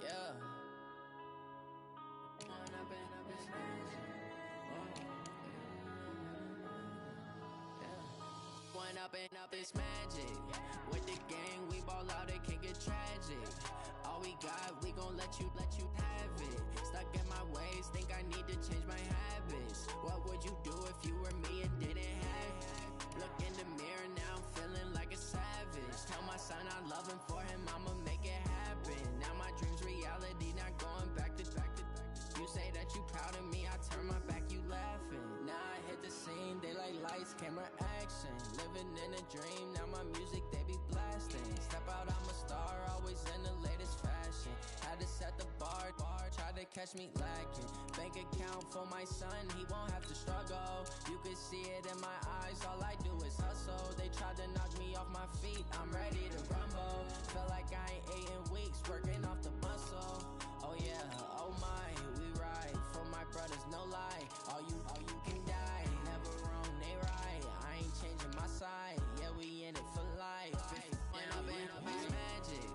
Yeah. One up and up is magic. With the gang, we ball out, it can get tragic. All we got, we gon' let you have it. Stuck in my ways, think I need to change my habits. What would you do if you were me and didn't have it? Look in the mirror, now I'm feeling like a savage. Tell my son I love him, for him I'ma make it happen. Now my dream's reality, not going back to. You say that you proud of me, I turn my back, you laughing. Now I hit the scene, they like lights, camera, action. Living in a dream, now my music, they be blasting. Step out, I'm a star, always in the latest fashion. Had to set the bar, try to catch me lacking. Bank account for my son, he won't have to struggle. You can see it in my eyes, all I do is hustle. They tried to knock me off my feet, I'm ready to rumble. Feel like I ain't ate in weeks, working off the muscle. Oh yeah, oh my, we ride for my brothers, no lie. All you can die, never wrong, they right. I ain't changing my side, yeah, we in it for life. When up and up is magic.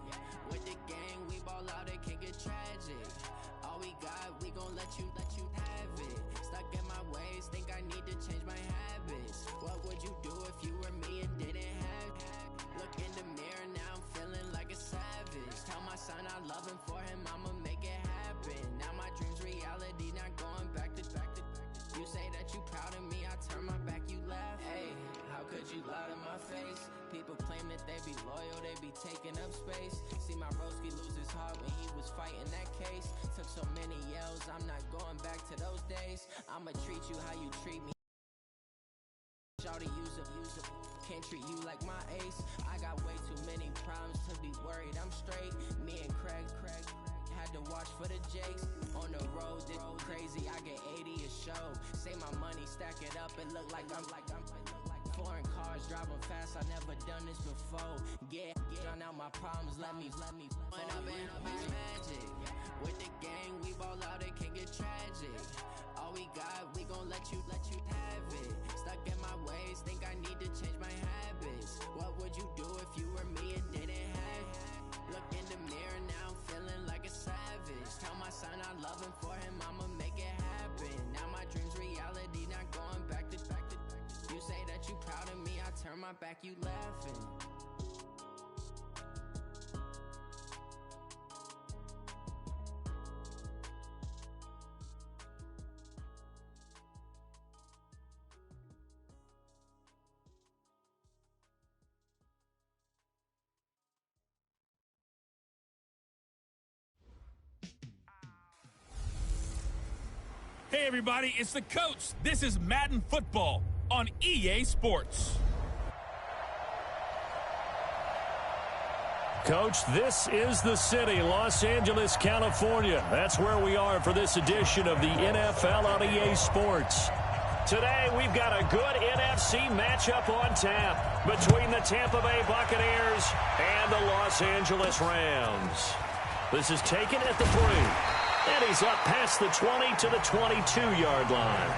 With the gang, we ball out, it can get tragic. All we got, we gon' let you have it. Stuck in my ways, think I need to change my habits. What would you do if you were me and didn't have it? Look in the mirror, now I'm feeling like a savage. Tell my son I love him, for him I'ma make it happen. Now my dream's reality, not going back to. You say that you proud of me, I turn my back, you laugh. Hey, how could you lie to my face? People claim that they be loyal, they be taking up space. See my broski lose his heart when he was fighting that case. Took so many yells, I'm not going back to those days. I'ma treat you how you treat me. Shawty use up, can't treat you like my ace. I got way too many problems to be worried, I'm straight. Me and Craig had to watch for the Jakes. On the road, this crazy, I get 80 a show. Say my money, stack it up, it look like I'm foreign cars, driving fast, I never done this before. Get drown out my problems, let me When up and up is magic. With the gang, we ball out, it can get tragic. All we got, we gon' let you have it. Stuck in my ways, think I need to change my habits. What would you do if you were me and didn't have it? Look in the mirror, now I'm feeling like a savage. Tell my son I love him, for him I'ma make it happen. Now my dream's reality, not going back to. You say that you proud of me, I turn my back, you laughing. Hey everybody, it's the coach. This is Madden Football on EA Sports. Coach, this is the city, Los Angeles, California. That's where we are for this edition of the NFL on EA Sports. Today, we've got a good NFC matchup on tap between the Tampa Bay Buccaneers and the Los Angeles Rams. This is taken at the 3. And he's up past the 20 to the 22-yard line.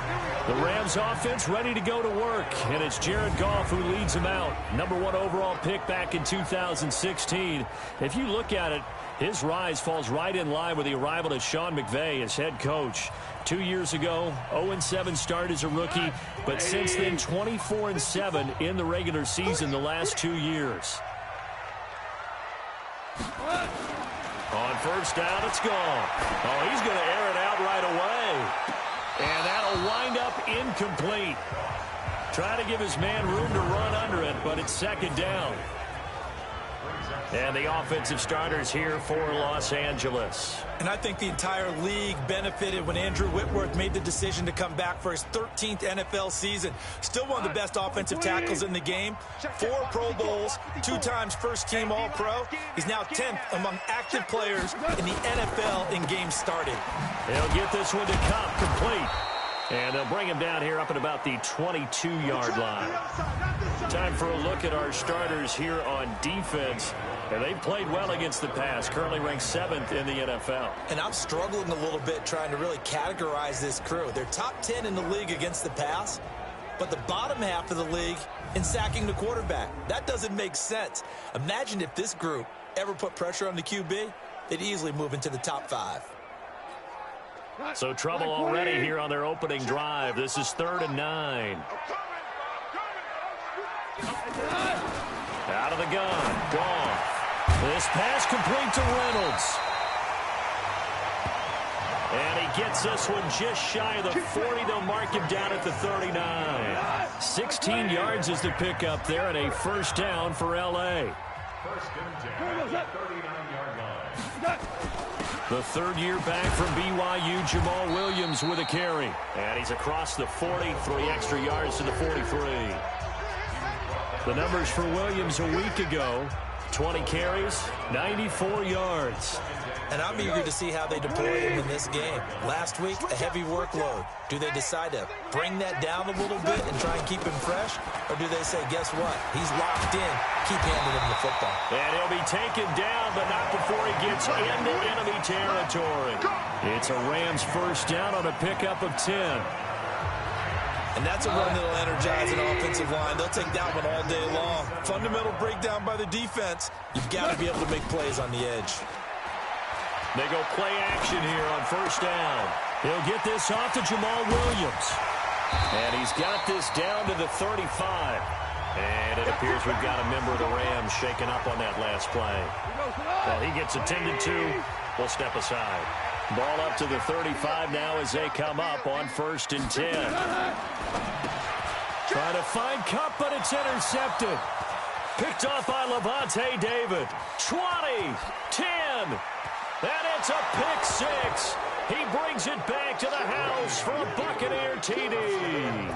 The Rams offense ready to go to work, and it's Jared Goff who leads them out. Number 1 overall pick back in 2016. If you look at it, his rise falls right in line with the arrival of Sean McVay as head coach. 2 years ago, 0-7 start as a rookie, but since then 24-7 in the regular season the last 2 years. On first down, it's gone. Oh, he's going to air it out right away. And that'll wind up incomplete. Try to give his man room to run under it, but it's second down. And the offensive starters here for Los Angeles. And I think the entire league benefited when Andrew Whitworth made the decision to come back for his 13th NFL season. Still one of the best offensive tackles in the game. 4 Pro Bowls, 2 times first-team All-Pro. He's now 10th among active players in the NFL in games started. He'll get this one to Cobb complete. And they'll bring him down here up at about the 22-yard line. Time for a look at our starters here on defense. And they played well against the pass, currently ranked 7th in the NFL. And I'm struggling a little bit trying to really categorize this crew. They're top 10 in the league against the pass, but the bottom half of the league in sacking the quarterback. That doesn't make sense. Imagine if this group ever put pressure on the QB. they'd easily move into the top 5. So trouble already here on their opening drive. This is 3rd and 9. Out of the gun. Gone. This pass complete to Reynolds. And he gets this one just shy of the 40. They'll mark him down at the 39. 16 yards is the pickup there, and a first down for L.A. The third-year back from BYU, Jamal Williams with a carry. And he's across the 40, 3 extra yards to the 43. The numbers for Williams a week ago, 20 carries, 94 yards. And I'm eager to see how they deploy him in this game. Last week, a heavy workload. Do they decide to bring that down a little bit and try and keep him fresh? Or do they say, guess what? He's locked in. Keep handing him the football. And he'll be taken down, but not before he gets into enemy territory. It's a Rams first down on a pickup of 10. And that's a run that'll energize an offensive line. They'll take that one all day long. Fundamental breakdown by the defense. You've got to be able to make plays on the edge. They go play action here on first down. He'll get this off to Jamal Williams. And he's got this down to the 35. And it appears we've got a member of the Rams shaken up on that last play. Well, he gets attended to. We'll step aside. Ball up to the 35 now as they come up on 1st and 10. Trying to find Kupp, but it's intercepted. Picked off by Levante David. 20, 10. And it's a pick 6. He brings it back to the house for a Buccaneer TD.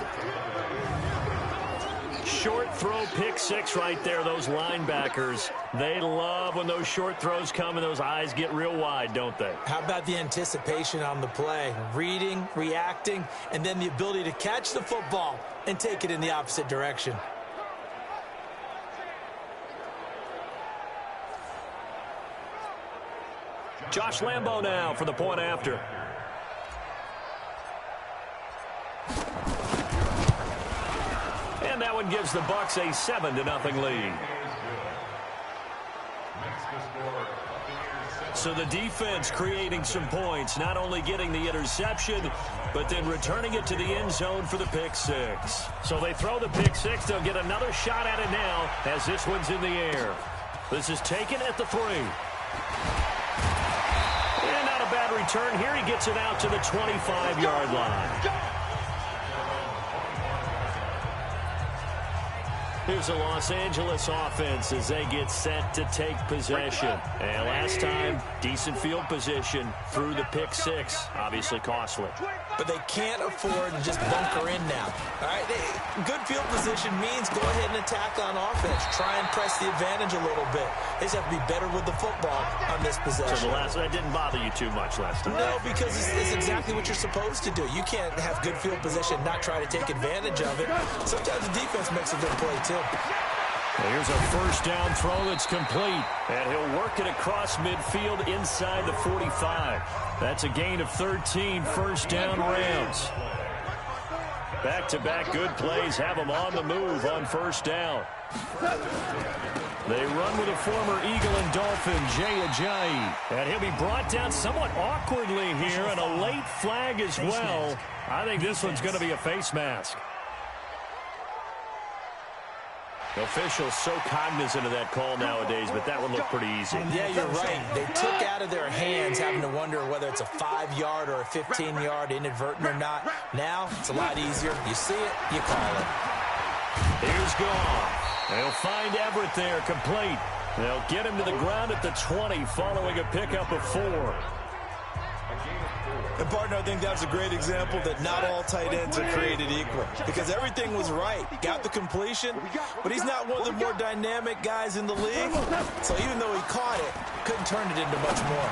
Short throw pick 6 right there. Those linebackers, they love when those short throws come and those eyes get real wide, don't they? How about the anticipation on the play? Reading, reacting, and then the ability to catch the football and take it in the opposite direction. Josh Lambo now for the point after. And that one gives the Bucs a 7-0 lead. So the defense creating some points, not only getting the interception, but then returning it to the end zone for the pick 6. So they throw the pick 6. They'll get another shot at it now as this one's in the air. This is taken at the 3. And not a bad return here. He gets it out to the 25-yard line. Here's the Los Angeles offense as they get set to take possession. And last time, decent field position through the pick 6. Obviously costly. But they can't afford to just bunker in now. All right, good field position means go ahead and attack on offense. Try and press the advantage a little bit. They just have to be better with the football on this possession. So that didn't bother you too much last time? No, because it's exactly what you're supposed to do. You can't have good field position and not try to take advantage of it. Sometimes the defense makes a good play, too. Well, here's a first down throw that's complete. And he'll work it across midfield inside the 45. That's a gain of 13, first down Rams. Back-to-back good plays have them on the move on first down. They run with a former Eagle and Dolphin, Jay Ajayi. And he'll be brought down somewhat awkwardly here, and a late flag as well. I think this one's going to be a face mask. The officials so cognizant of that call nowadays, but that one looked pretty easy. Yeah, you're right. They took out of their hands having to wonder whether it's a 5-yard or a 15-yard inadvertent or not. Now, it's a lot easier. You see it, you call it. Here's Goff. They'll find Everett there, complete. They'll get him to the ground at the 20 following a pickup of 4. And, partner, I think that's a great example that not all tight ends are created equal. Because everything was right. Got the completion, but he's not one of the more dynamic guys in the league. So even though he caught it, couldn't turn it into much more.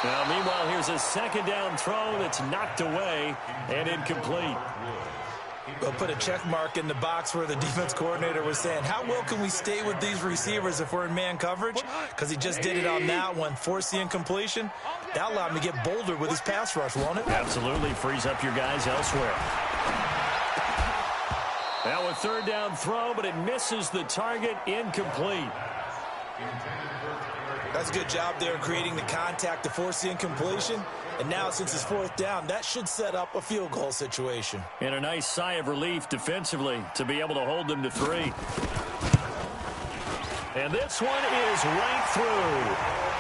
Now, meanwhile, here's a second down throw that's knocked away and incomplete. We'll put a check mark in the box where the defense coordinator was saying, how well can we stay with these receivers if we're in man coverage? Because he just did it on that one, forced the incompletion. That allowed him to get bolder with his pass rush, won't it? Absolutely. Frees up your guys elsewhere. Now a third down throw, but it misses the target, incomplete. That's a good job there creating the contact to force the incompletion. And now, since it's fourth down, that should set up a field goal situation. And a nice sigh of relief defensively to be able to hold them to 3. And this one is right through.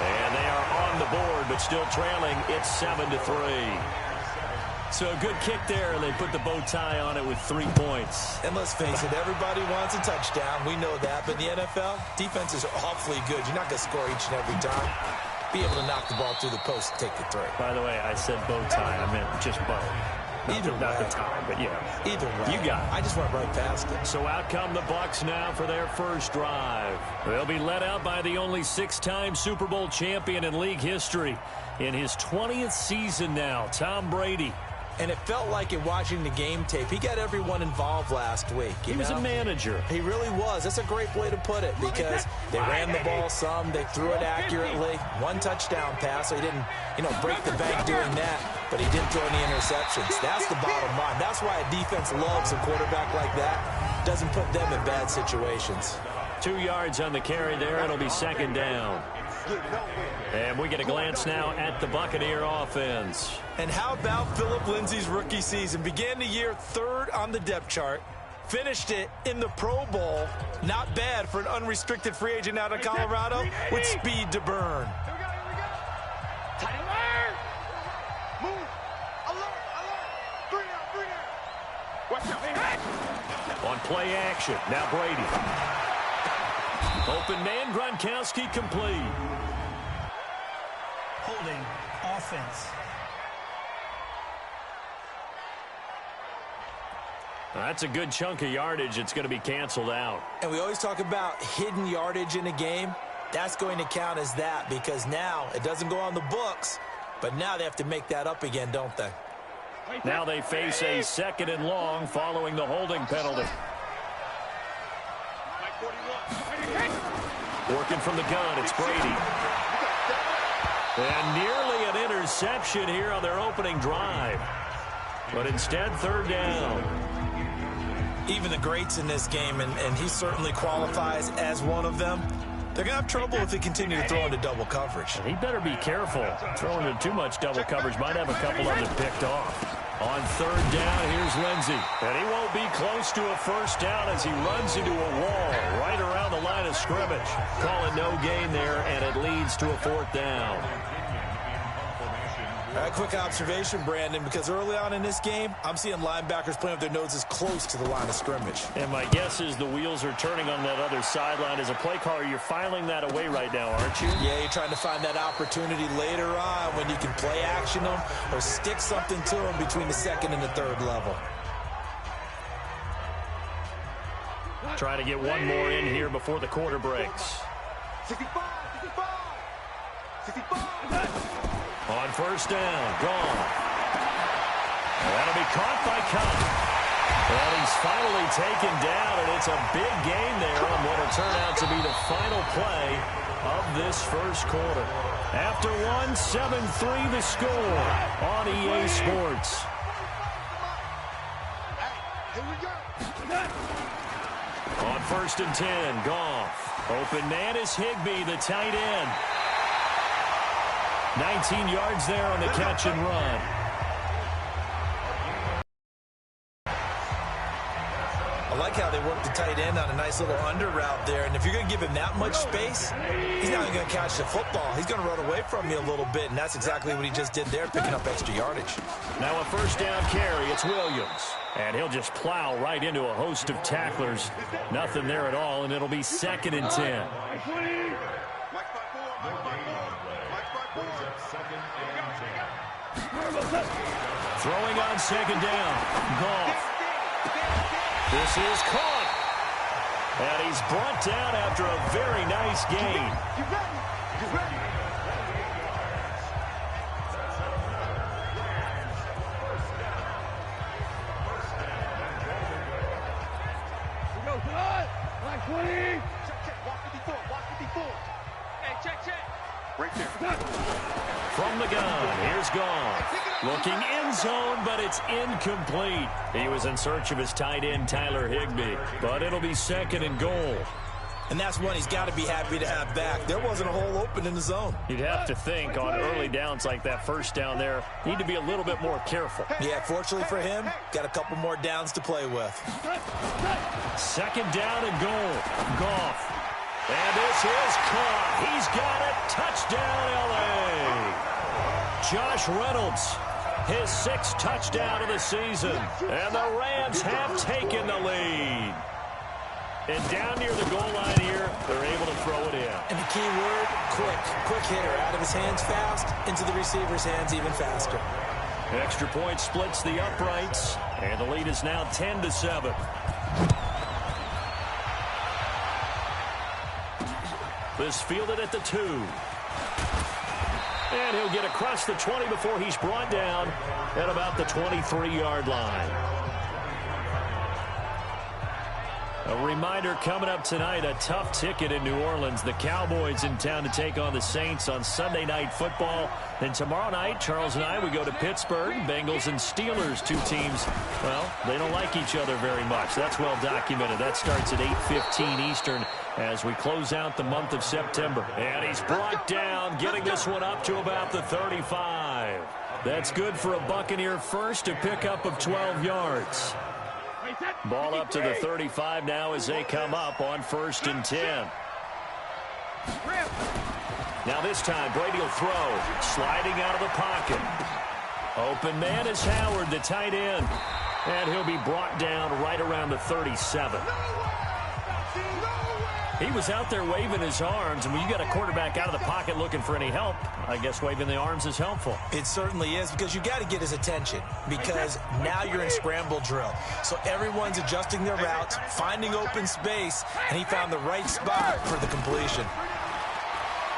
And they are on the board, but still trailing. It's 7-3. So a good kick there. They put the bow tie on it with 3 points. And let's face it, everybody wants a touchdown. We know that. But in the NFL, defenses are awfully good. You're not going to score each and every time. Be able to knock the ball through the post and take the 3. By the way, I said bow tie. I meant just bow. Not the tie, but yeah. Either way. You got it. I just went right past it. So out come the Bucs now for their first drive. They'll be led out by the only 6-time Super Bowl champion in league history. In his 20th season now, Tom Brady. And it felt like in watching the game tape, he got everyone involved last week. He was a manager. He really was. That's a great way to put it because they ran the ball some. They threw it accurately. 1 touchdown pass, so he didn't, break the bank doing that. But he didn't throw any interceptions. That's the bottom line. That's why a defense loves a quarterback like that. Doesn't put them in bad situations. 2 yards on the carry there. It'll be second down. And we get a glance now at the Buccaneer offense. And how about Phillip Lindsay's rookie season? Began the year 3rd on the depth chart. Finished it in the Pro Bowl. Not bad for an unrestricted free agent out of Colorado with speed to burn. On play action, now Brady. Open man, Gronkowski complete. Holding offense. That's a good chunk of yardage. It's going to be canceled out. And we always talk about hidden yardage in a game. That's going to count as that because now it doesn't go on the books, but now they have to make that up again, don't they? Now they face a 2nd and long following the holding penalty. Working from the gun, it's Brady. And nearly an interception here on their opening drive. But instead, 3rd down. Even the greats in this game, and he certainly qualifies as one of them, they're going to have trouble if they continue to throw into double coverage. He better be careful. Throwing into too much double coverage might have a couple of them picked off. On 3rd down, here's Lindsay. And he won't be close to a first down as he runs into a wall right around the line of scrimmage. Calling no gain there, and it leads to a 4th down. A quick observation, Brandon, because early on in this game, I'm seeing linebackers playing with their noses close to the line of scrimmage. And my guess is the wheels are turning on that other sideline. As a play caller, you're filing that away right now, aren't you? Yeah, you're trying to find that opportunity later on when you can play action them or stick something to them between the 2nd and the 3rd level. Try to get one more in here before the quarter breaks. 65. On 1st down, gone. That'll be caught by Cup. And he's finally taken down, and it's a big gain there on what will turn out to be the final play of this first quarter. After 7-3 the score on EA Sports. On 1st and 10, Goff. Open man is Higbee, the tight end. 19 yards there on the catch and run. I like how they work the tight end on a nice little under route there. And if you're going to give him that much space, he's not even going to catch the football. He's going to run away from you a little bit, and that's exactly what he just did there, picking up extra yardage. Now a 1st down carry. It's Williams. And he'll just plow right into a host of tacklers. Nothing there at all, and it'll be 2nd and 10. Throwing on 2nd down. Goff. This is caught. And he's brought down after a very nice gain. From the gun, here's Goff. Looking end zone, but it's incomplete. He was in search of his tight end, Tyler Higbee. But it'll be 2nd and goal. And that's one he's got to be happy to have back. There wasn't a hole open in the zone. You'd have to think on early downs like that first down there, need to be a little bit more careful. Yeah, fortunately for him, got a couple more downs to play with. Second down and goal. Goff. And this is caught. He's got it. Touchdown, L.A. Josh Reynolds, his 6th touchdown of the season. And the Rams have taken the lead. And down near the goal line here, they're able to throw it in. And the key word, quick. Quick hitter. Out of his hands fast, into the receiver's hands even faster. Extra point splits the uprights, and the lead is now 10-7. This fielded at the 2. And he'll get across the 20 before he's brought down at about the 23-yard line. A reminder coming up tonight, a tough ticket in New Orleans. The Cowboys in town to take on the Saints on Sunday Night Football. Then tomorrow night, Charles and I, we go to Pittsburgh. Bengals and Steelers, 2 teams, well, they don't like each other very much. That's well documented. That starts at 8:15 Eastern as we close out the month of September. And he's brought down, getting this one up to about the 35. That's good for a Buccaneer first, a pickup of 12 yards. Ball up to the 35 now as they come up on 1st and 10. Now this time, Brady will throw. Sliding out of the pocket. Open man is Howard, the tight end. And he'll be brought down right around the 37. He was out there waving his arms, and when you got a quarterback out of the pocket looking for any help, I guess waving the arms is helpful. It certainly is, because you got to get his attention, because now you're in scramble drill. So everyone's adjusting their routes, finding open space, and he found the right spot for the completion.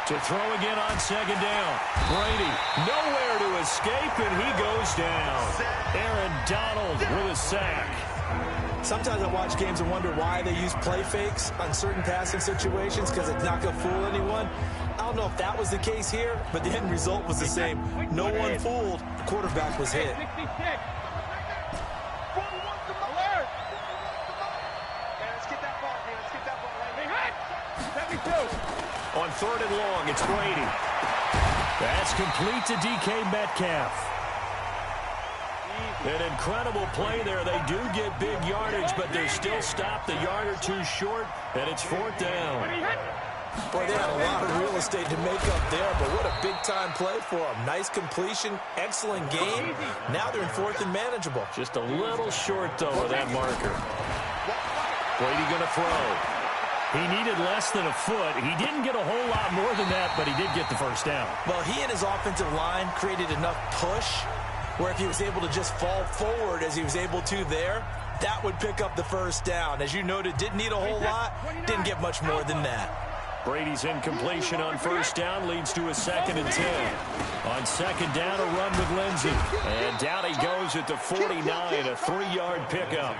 To throw again on 2nd down. Brady nowhere to escape, and he goes down. Aaron Donald with a sack. Sometimes I watch games and wonder why they use play fakes on certain passing situations, because it's not going to fool anyone. I don't know if that was the case here, but the end result was the same. No one fooled. The quarterback was hit. On 3rd and long, it's Brady. That's complete to DK Metcalf. An incredible play there. They do get big yardage, but they're still stopped a yard or 2 short, and it's 4th down. Boy, they had a lot of real estate to make up there, but what a big-time play for them. Nice completion, excellent game. Now they're in 4th and manageable. Just a little short, though, of that marker. Brady going to throw. He needed less than a foot. He didn't get a whole lot more than that, but he did get the 1st down. Well, he and his offensive line created enough push where if he was able to just fall forward as he was able to there, that would pick up the 1st down. As you noted, didn't need a whole lot, didn't get much more than that. Brady's incompletion on 1st down leads to a 2nd and 10. On 2nd down, a run with Lindsey. And down he goes at the 49, a 3-yard pickup.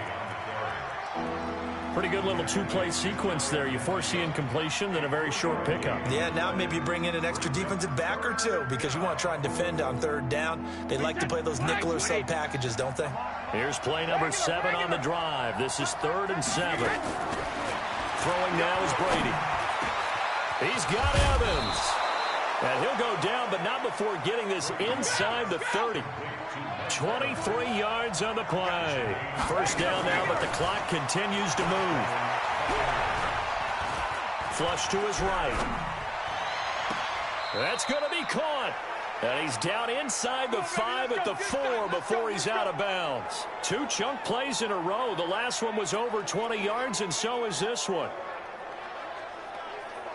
Pretty good little 2-play sequence there. You force the incompletion, then a very short pickup. Yeah, now maybe bring in an extra defensive back or 2 because you want to try and defend on 3rd down. They like to play those nickel or sub packages, don't they? Here's play number 7 on the drive. This is 3rd and 7. Throwing now is Brady. He's got Evans. And he'll go down, but not before getting this inside the 30. 23 yards on the play. 1st down now, but the clock continues to move. Flush to his right. That's going to be caught. And he's down inside the 5 at the 4 before he's out of bounds. 2 chunk plays in a row. The last one was over 20 yards, and so is this one.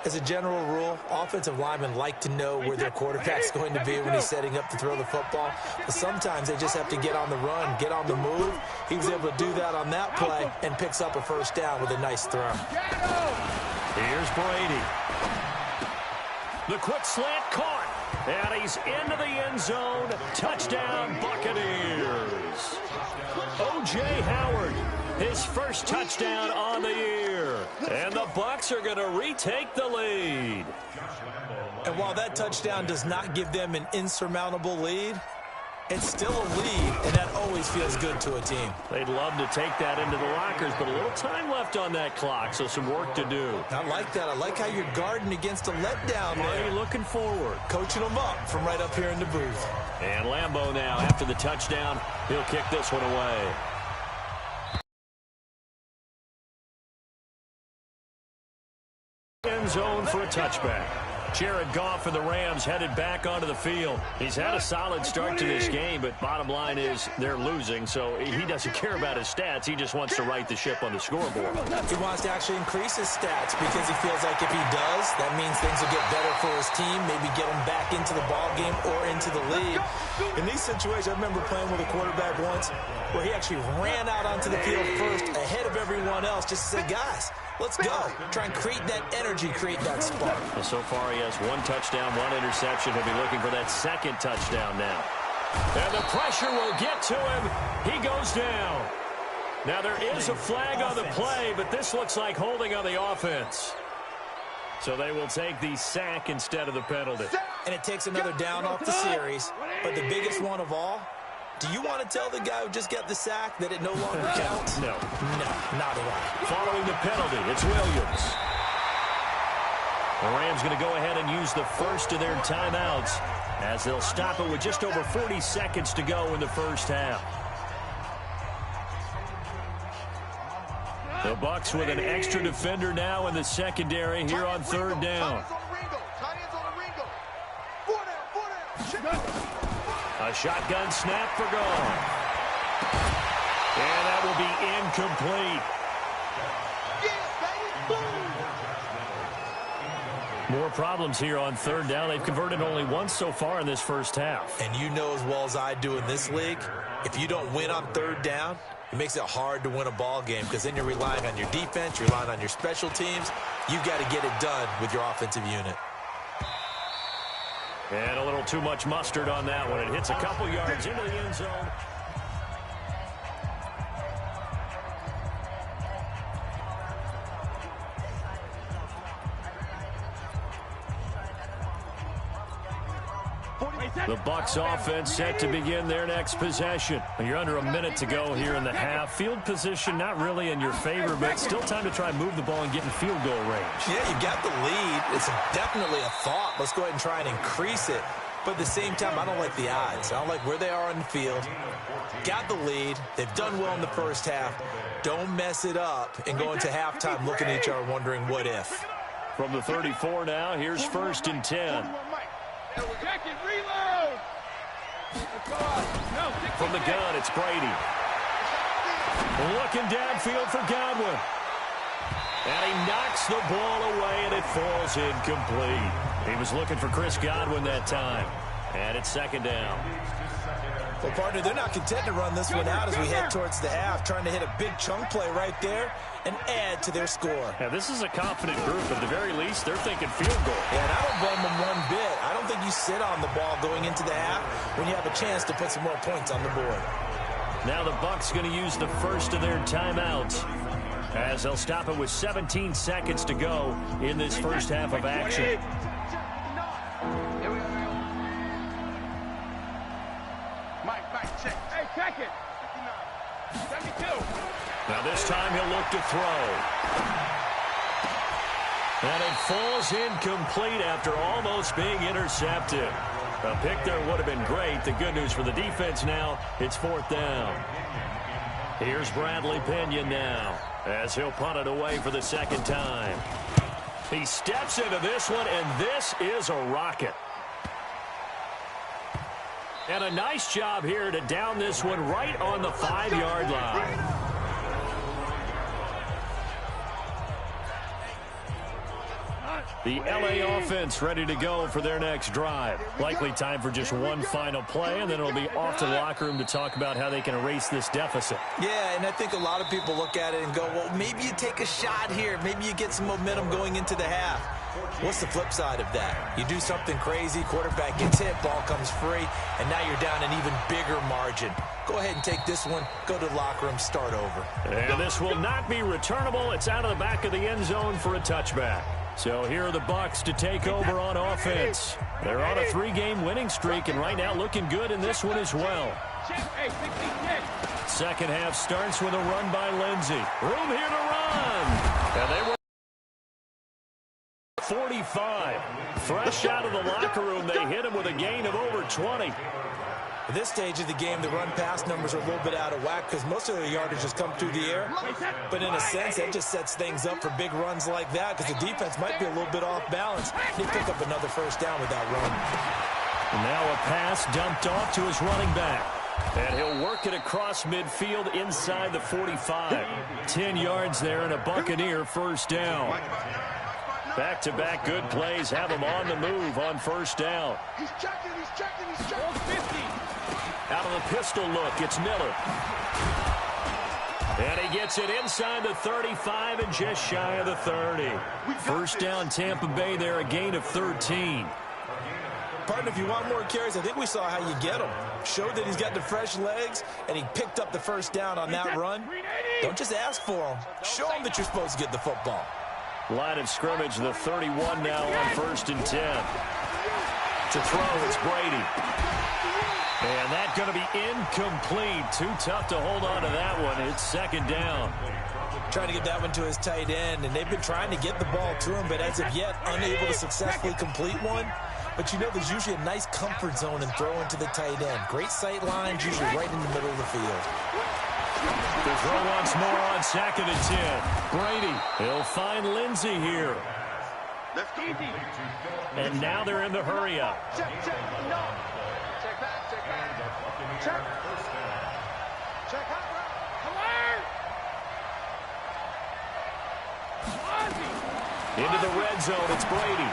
As a general rule, offensive linemen like to know where their quarterback's going to be when he's setting up to throw the football. But sometimes they just have to get on the run, get on the move. He was able to do that on that play and picks up a 1st down with a nice throw. Here's Brady. The quick slant caught. And he's into the end zone. Touchdown, Buccaneers. O.J. Howard, his 1st touchdown on the year. And the Bucs are going to retake the lead. And while that touchdown does not give them an insurmountable lead, It's still a lead, and that always feels good to a team. They'd love to take that into the lockers, but a little time left on that clock, so some work to do. I like that. I like how you're guarding against a letdown there. Marty looking forward. Coaching them up from right up here in the booth. And Lambeau now, after the touchdown, he'll kick this one away. End zone for a touchback. Jared Goff and the Rams headed back onto the field. He's had a solid start to this game, but bottom line is they're losing, so he doesn't care about his stats. He just wants to right the ship on the scoreboard. He wants to actually increase his stats because he feels like if he does, that means things will get better for his team, maybe get him back into the ball game or into the lead. In these situations, I remember playing with a quarterback once where he actually ran out onto the field first ahead of everyone else just to say, guys, let's go. Try and create that energy, create that spark. Well, so far, he has 1 touchdown, 1 interception. He'll be looking for that second touchdown now. And the pressure will get to him. He goes down. Now, there is a flag on the play, but this looks like holding on the offense. So they will take the sack instead of the penalty. And it takes another down off the series. But the biggest one of all, do you want to tell the guy who just got the sack that it no longer counts? No. No, not at all. Following the penalty, it's Williams. The Rams going to go ahead and use the first of their timeouts as they'll stop it with just over 40 seconds to go in the first half. The Bucs with an extra defender now in the secondary here on third down. A shotgun snap for Goff. And that will be incomplete. More problems here on third down. They've converted only once so far in this first half. And you know as well as I do in this league, if you don't win on third down, it makes it hard to win a ball game because then you're relying on your defense, you're relying on your special teams. You've got to get it done with your offensive unit. And a little too much mustard on that one. It hits a couple yards into the end zone. The Bucs offense set to begin their next possession. You're under a minute to go here in the half. Field position not really in your favor, but still time to try and move the ball and get in field goal range. Yeah, you got the lead. It's definitely a thought. Let's go ahead and try and increase it. But at the same time, I don't like the odds. I don't like where they are on the field. Got the lead. They've done well in the first half. Don't mess it up and go into halftime looking at each other wondering what if. From the 34 now, here's 1st and 10. From the gun, it's Brady. Looking downfield for Godwin. And he knocks the ball away, and it falls incomplete. He was looking for Chris Godwin that time. And it's 2nd down. Well, partner, they're not content to run this one out as we head towards the half, trying to hit a big chunk play right there and add to their score. Yeah, this is a confident group. At the very least, they're thinking field goal. Yeah, and I don't blame them one bit. I don't think you sit on the ball going into the half when you have a chance to put some more points on the board. Now the Bucs going to use the first of their timeouts as they'll stop it with 17 seconds to go in this first half of action. Now this time he'll look to throw. And it falls incomplete after almost being intercepted. A pick there would have been great. The good news for the defense now, it's 4th down. Here's Bradley Pinion now as he'll punt it away for the 2nd time. He steps into this one, and this is a rocket. And a nice job here to down this one right on the 5-yard line. The LA offense ready to go for their next drive. Likely time for just one final play, and then it'll be off to the locker room to talk about how they can erase this deficit. Yeah, and I think a lot of people look at it and go, well, maybe you take a shot here. Maybe you get some momentum going into the half. What's the flip side of that? You do something crazy, quarterback gets hit, ball comes free, and now you're down an even bigger margin. go ahead and take this one, go to the locker room, start over. And this will not be returnable. It's out of the back of the end zone for a touchback. So here are the Bucs to take over on offense. They're on a 3-game winning streak, and right now looking good in this one as well. Second half starts with a run by Lindsey. Room here to run. And they were 45. Fresh out of the locker room, they hit him with a gain of over 20. At this stage of the game, the run-pass numbers are a little bit out of whack because most of their yardage has come through the air. But in a sense, that just sets things up for big runs like that because the defense might be a little bit off balance. They pick up another first down with that run. And now a pass dumped off to his running back. And he'll work it across midfield inside the 45. 10 yards there and a Buccaneer first down. Back-to-back good plays have him on the move on first down. He's checking. 50. Out of the pistol look, it's Miller. And he gets it inside the 35 and just shy of the 30. First down Tampa Bay there, a gain of 13. Partner, if you want more carries, I think we saw how you get him. Showed that he's got the fresh legs, and he picked up the first down on that run. Don't just ask for him. Show him that you're supposed to get the football. Line of scrimmage, the 31 now on first and 10. To throw, it's Brady. And that's going to be incomplete. Too tough to hold on to that one. It's second down. Trying to get that one to his tight end, and they've been trying to get the ball to him, but as of yet, unable to successfully complete one. But you know there's usually a nice comfort zone in throwing to the tight end. Great sight lines, usually right in the middle of the field. The throw once more on second and 10. Brady, he'll find Lindsey here. And now they're in the hurry-up. Check out. Into the red zone, it's Brady.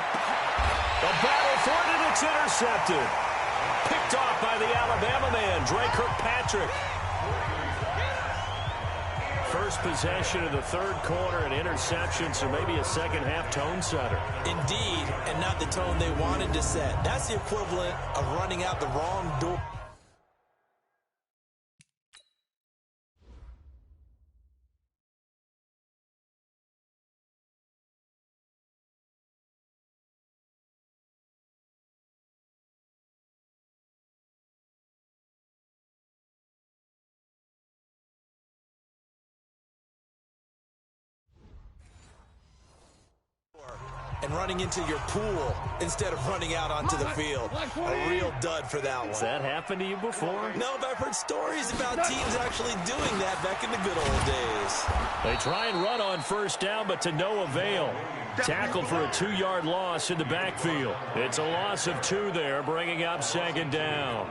A battle for it, and it's intercepted. Picked off by the Alabama man, Drake Kirkpatrick. First possession of the third quarter, an interception, so maybe a second-half tone setter. Indeed, and not the tone they wanted to set. That's the equivalent of running out the wrong door. And running into your pool instead of running out onto the field. A real dud for that one. Has that happened to you before? No, but I've heard stories about teams actually doing that back in the good old days. They try and run on first down, but to no avail. Tackled for a 2-yard loss in the backfield. It's a loss of 2 there, bringing up second down.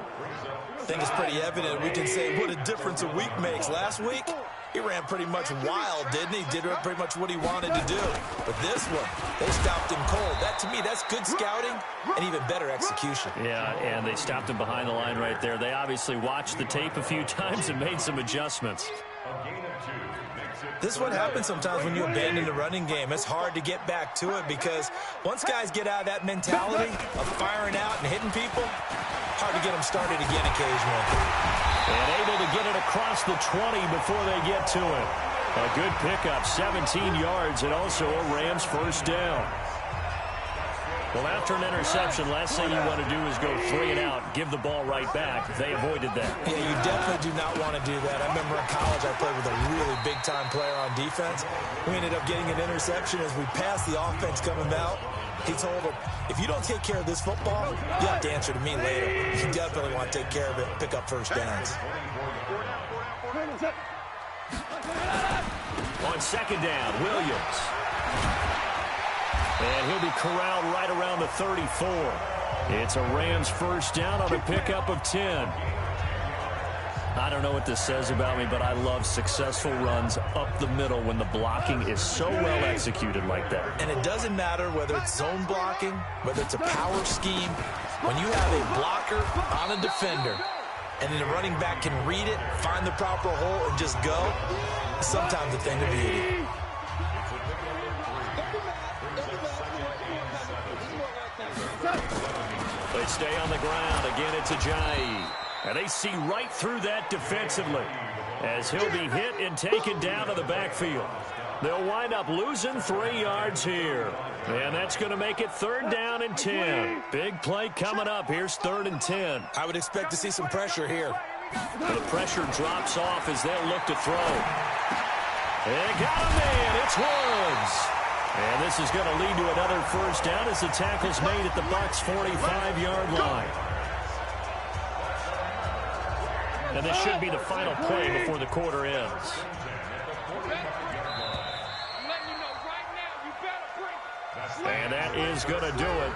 I think it's pretty evident. We can say what a difference a week makes. Last week, he ran pretty much wild, didn't he? Did pretty much what he wanted to do. But this one, they stopped him cold. That, to me, that's good scouting and even better execution. Yeah, and they stopped him behind the line right there. They obviously watched the tape a few times and made some adjustments. This is what happens sometimes when you abandon the running game. It's hard to get back to it because once guys get out of that mentality of firing out and hitting people, hard to get them started again occasionally. And able to get it across the 20 before they get to it. A good pickup, 17 yards, and also a Rams first down. Well, after an interception, last thing you want to do is go 3 and out, give the ball right back. They avoided that. Yeah, you definitely do not want to do that. I remember in college I played with a really big-time player on defense. We ended up getting an interception as we passed the offense coming out. He told him, if you don't take care of this football, you have to answer to me later. You definitely want to take care of it and pick up first downs. On second down, Williams. And he'll be corralled right around the 34. It's a Rams first down on a pickup of 10. I don't know what this says about me, but I love successful runs up the middle when the blocking is so well executed like that. And it doesn't matter whether it's zone blocking, whether it's a power scheme. When you have a blocker on a defender, and then the running back can read it, find the proper hole, and just go, it's sometimes a thing of beauty. They stay on the ground. Again, it's Ajayi. And they see right through that defensively as he'll be hit and taken down to the backfield. They'll wind up losing 3 yards here. And that's going to make it 3rd down and 10. Big play coming up. Here's 3rd and 10. I would expect to see some pressure here. The pressure drops off as they'll look to throw. They got a man. It's Woods. And this is going to lead to another 1st down as the tackle's made at the Bucs' 45-yard line. And this should be the final play before the quarter ends. And that is going to do it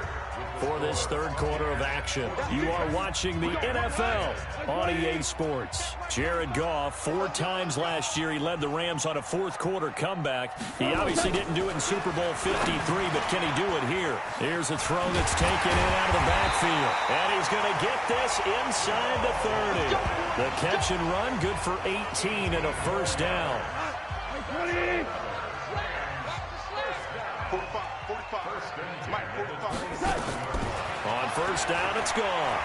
for this 3rd quarter of action. You are watching the NFL on EA Sports. Jared Goff, 4 times last year, he led the Rams on a 4th quarter comeback. He obviously didn't do it in Super Bowl 53, but can he do it here? Here's a throw that's taken in out of the backfield. And he's going to get this inside the 30. The catch and run, good for 18 and a 1st down. 45. Mike, 45. On 1st down, it's gone.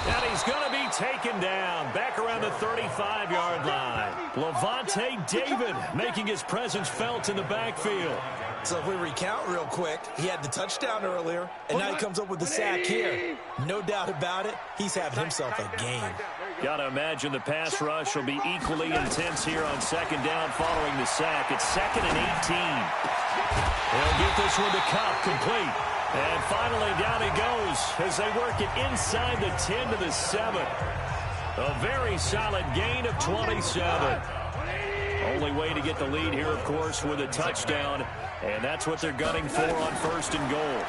And he's going to be taken down back around the 35-yard line. Levante David making his presence felt in the backfield. So if we recount real quick, he had the touchdown earlier, and now he comes up with the sack here. No doubt about it, he's having himself a game. Got to imagine the pass rush will be equally intense here on 2nd down following the sack. It's 2nd and 18. He'll get this one to Cup, complete. And finally down he goes as they work it inside the 10 to the 7. A very solid gain of 27. Only way to get the lead here, of course, with a touchdown. And that's what they're gunning for on 1st and goal.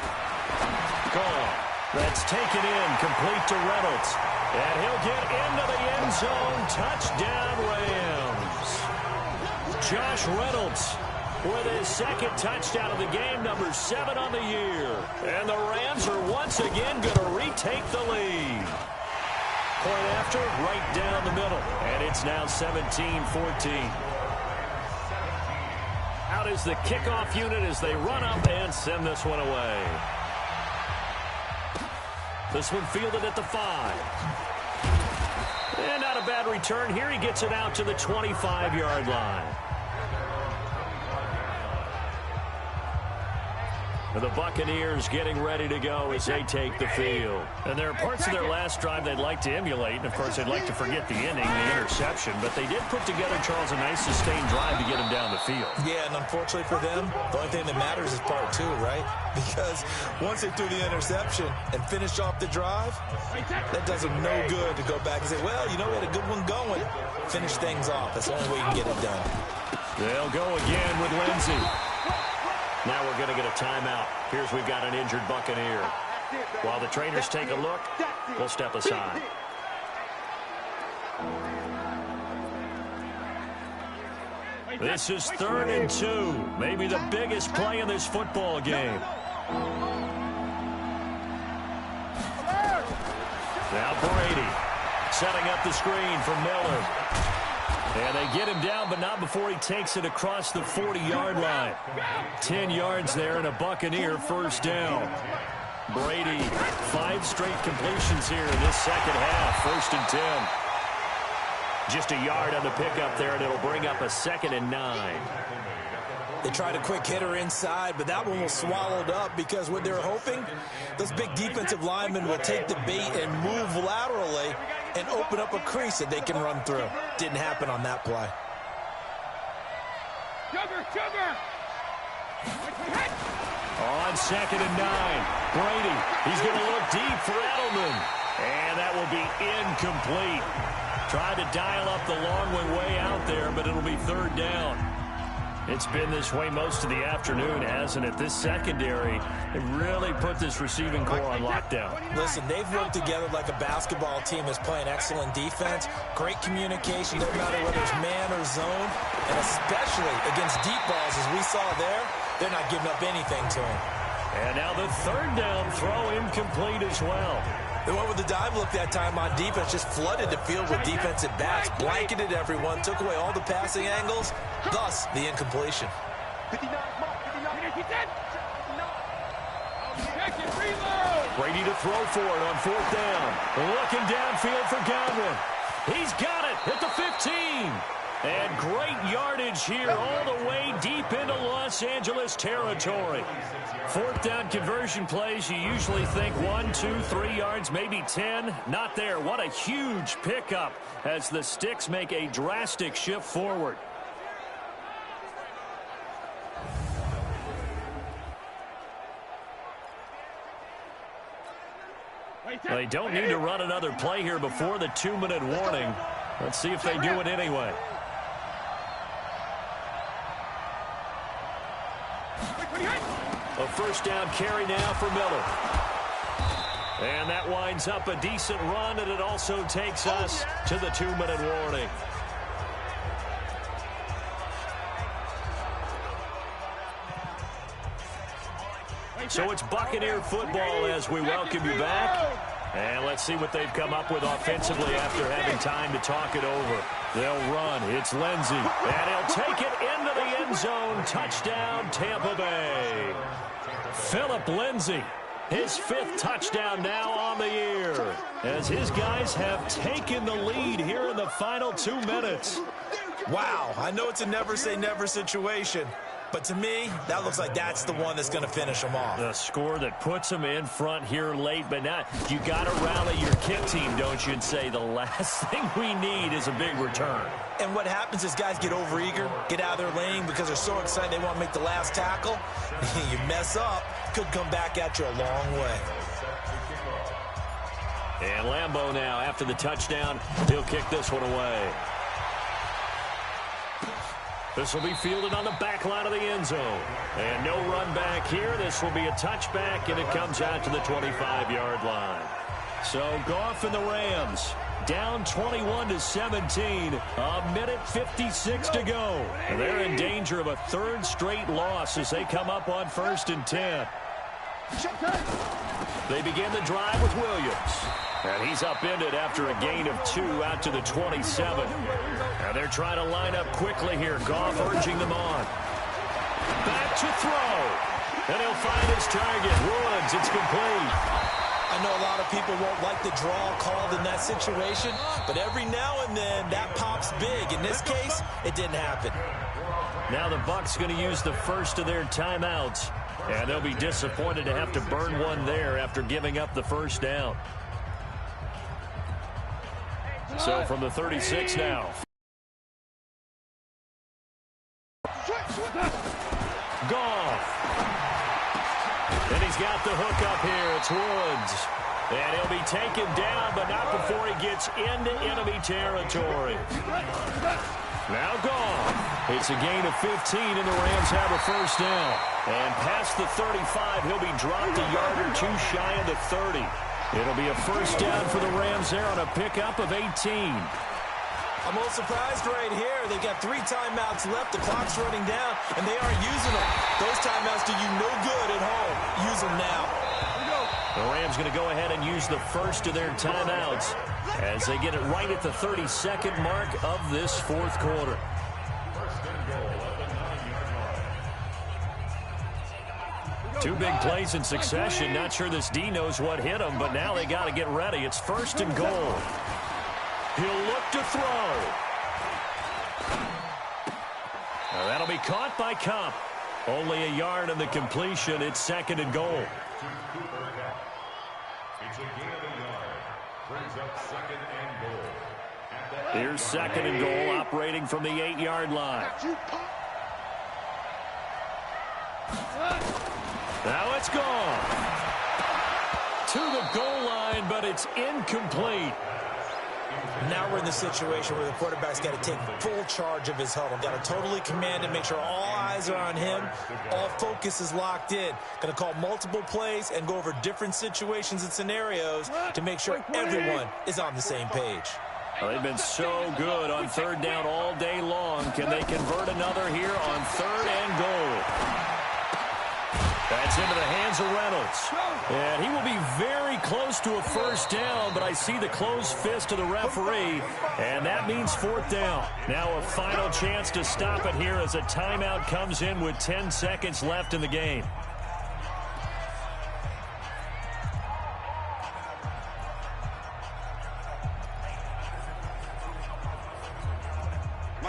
Goal. That's taken in, complete to Reynolds. And he'll get into the end zone. Touchdown, Rams. Josh Reynolds with his 2nd touchdown of the game, number 7 on the year. And the Rams are once again going to retake the lead. Point after, right down the middle. And it's now 17-14. Out is the kickoff unit as they run up and send this one away. This one fielded at the 5. And not a bad return here. He gets it out to the 25-yard line. The Buccaneers getting ready to go as they take the field. And there are parts of their last drive they'd like to emulate. And, of course, they'd like to forget the inning, the interception. But they did put together, Charles, a nice sustained drive to get him down the field. Yeah, and unfortunately for them, the only thing that matters is part 2, right? Because once they threw the interception and finished off the drive, that does them no good to go back and say, well, you know, we had a good one going. Finish things off. That's the only way you can get it done. They'll go again with Lindsey. Now we're going to get a timeout. Here's we've got an injured Buccaneer. While the trainers take a look, we'll step aside. This is 3rd and 2. Maybe the biggest play in this football game. Now Brady setting up the screen for Miller. And they get him down, but not before he takes it across the 40-yard line. 10 yards there and a Buccaneer 1st down. Brady, 5 straight completions here in this 2nd half. 1st and 10. Just a yard on the pickup there, and it'll bring up a 2nd and 9. They tried a quick hitter inside, but that one was swallowed up because what they're hoping, those big defensive linemen will take the bait and move laterally and open up a crease that they can run through. Didn't happen on that play. On 2nd and 9, Brady, he's going to look deep for Edelman. And that will be incomplete. Tried to dial up the long way out there, but it'll be 3rd down. It's been this way most of the afternoon, hasn't it? This secondary, they really put this receiving core on lockdown. Listen, they've worked together like a basketball team is playing excellent defense, great communication, no matter whether it's man or zone, and especially against deep balls, as we saw there, they're not giving up anything to him. And now the 3rd down throw incomplete as well. They went with the dive look that time on defense, just flooded the field with defensive backs, blanketed everyone, took away all the passing angles, thus the incompletion. Check it, reload! Brady to throw for it on 4th down. Looking downfield for Godwin. He's got it at the 15. And great yardage here all the way deep into Los Angeles territory. 4th down conversion plays, you usually think 1, 2, 3 yards, maybe 10. Not there. What a huge pickup as the Sticks make a drastic shift forward. They don't need to run another play here before the 2-minute warning. Let's see if they do it anyway. A 1st down carry now for Miller. And that winds up a decent run, and it also takes us to the 2-minute warning. So it's Buccaneer football as we welcome you back. And let's see what they've come up with offensively after having time to talk it over. They'll run. It's Lindsey. And he'll take it into the end zone. Touchdown, Tampa Bay. Philip Lindsey, his 5th touchdown now on the year, as his guys have taken the lead here in the final 2 minutes. Wow, I know it's a never-say-never situation, but to me, that looks like that's the one that's going to finish them off. The score that puts them in front here late, but now you got to rally your kick team, don't you, and say the last thing we need is a big return. And what happens is guys get overeager, get out of their lane because they're so excited they want to make the last tackle. You mess up, could come back at you a long way. And Lambeau now, after the touchdown, he'll kick this one away. This will be fielded on the back line of the end zone. And no run back here. This will be a touchback, and it comes out to the 25-yard line. So Goff and the Rams down 21-17. A minute 56 to go. And they're in danger of a 3rd straight loss as they come up on 1st and 10. They begin the drive with Williams. And he's upended after a gain of 2 out to the 27. And they're trying to line up quickly here. Goff urging them on. Back to throw. And he'll find his target. Woods, it's complete. I know a lot of people won't like the draw called in that situation, but every now and then that pops big. In this case, it didn't happen. Now the Bucs going to use the first of their timeouts. And they'll be disappointed to have to burn one there after giving up the 1st down. So from the 36 now. Goff. And he's got the hook up here. It's Woods. And he'll be taken down, but not before he gets into enemy territory. Now Goff. It's a gain of 15, and the Rams have a 1st down. And past the 35, he'll be dropped a yard or 2 shy of the 30. It'll be a 1st down for the Rams there on a pickup of 18. I'm a little surprised right here. They've got 3 timeouts left. The clock's running down, and they aren't using them. Those timeouts do you no good at home. Use them now. The Rams going to go ahead and use the first of their timeouts as they get it right at the 32nd mark of this 4th quarter. Two big plays in succession. Not sure this D knows what hit him, but now they got to get ready. It's 1st and goal. He'll look to throw. Now that'll be caught by Kupp. Only a yard on the completion. It's 2nd and goal. Here's 2nd and goal, operating from the 8-yard line. Now it's gone. To the goal line, but it's incomplete. Now we're in the situation where the quarterback's got to take full charge of his huddle. Got to totally command it, make sure all eyes are on him. All focus is locked in. Going to call multiple plays and go over different situations and scenarios to make sure everyone is on the same page. Well, they've been so good on 3rd down all day long. Can they convert another here on 3rd and goal? That's into the hands of Reynolds. And he will be very close to a 1st down, but I see the closed fist of the referee, and that means 4th down. Now a final chance to stop it here as a timeout comes in with 10 seconds left in the game.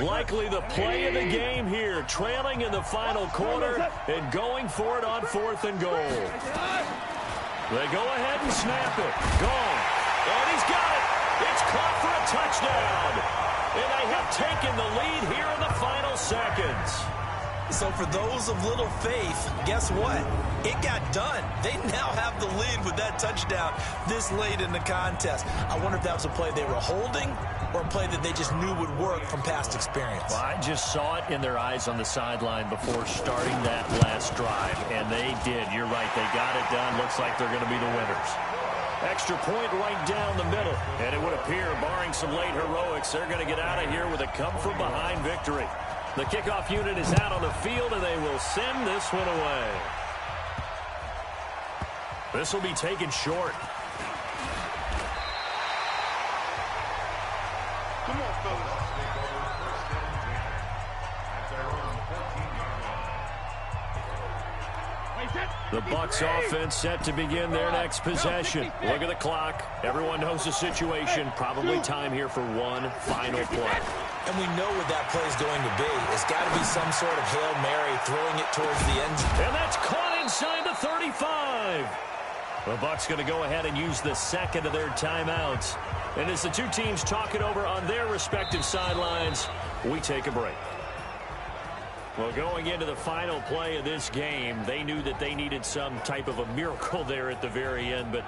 Likely the play of the game here, trailing in the final quarter and going for it on 4th and goal. They go ahead and snap it. Gone. And he's got it. It's caught for a touchdown. And they have taken the lead here in the final seconds. So for those of little faith, guess what? It got done. They now have the lead with that touchdown this late in the contest. I wonder if that was a play they were holding or a play that they just knew would work from past experience. Well, I just saw it in their eyes on the sideline before starting that last drive, and they did. You're right. They got it done. Looks like they're going to be the winners. Extra point right down the middle, and it would appear, barring some late heroics, they're going to get out of here with a come-from-behind victory. The kickoff unit is out on the field, and they will send this one away. This will be taken short. Come on, fellas. The Bucs offense set to begin their next possession. Look at the clock. Everyone knows the situation. Probably time here for one final play. And we know what that play is going to be. It's got to be some sort of Hail Mary, throwing it towards the end zone. And that's caught inside the 35. The Bucs going to go ahead and use the second of their timeouts. And as the two teams talk it over on their respective sidelines, we take a break. Well, going into the final play of this game, they knew that they needed some type of a miracle there at the very end, but